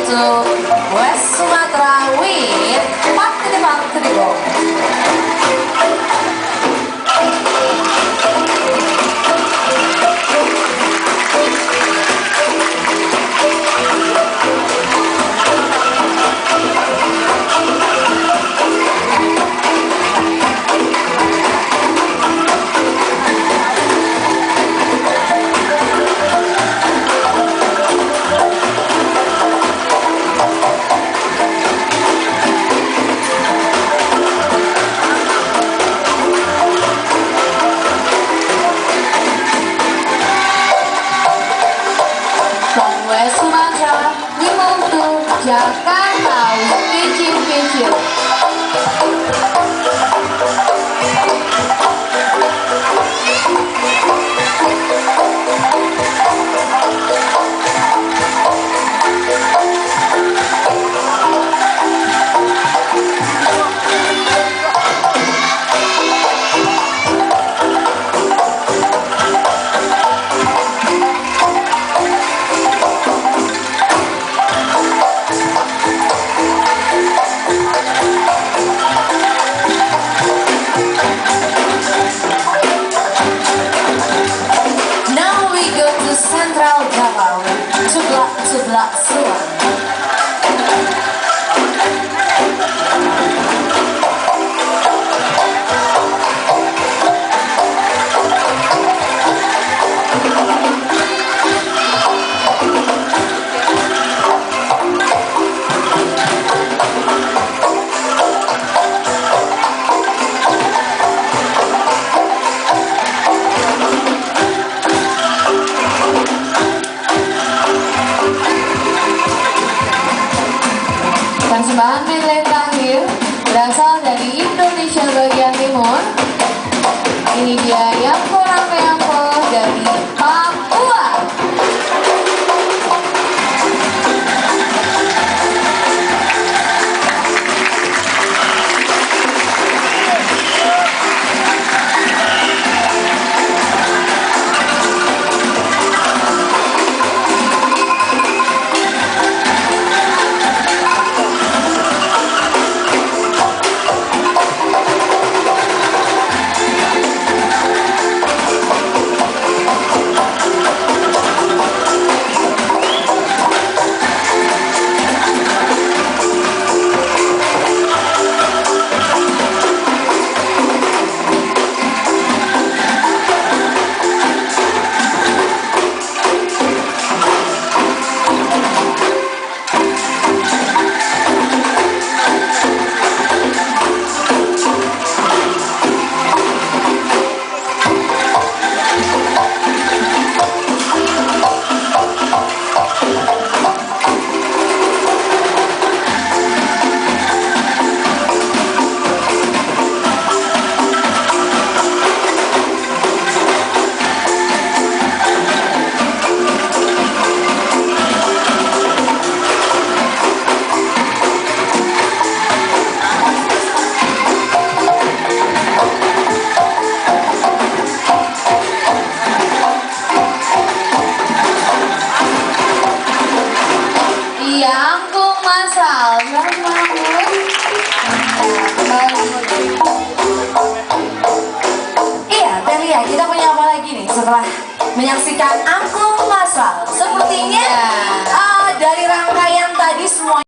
to West Sumatra with Pak Trigo. From West Sumatra, we move to Jakarta with Pichu. Central Java, sebelah Suan. Persembahan medley terakhir berasal dari Indonesia bagian timur. Ini dia Yampo Rampe dari Papua. Angklung masal, iya, Telia, kita punya apa lagi nih setelah menyaksikan angklung masal? Sepertinya dari rangkaian tadi semuanya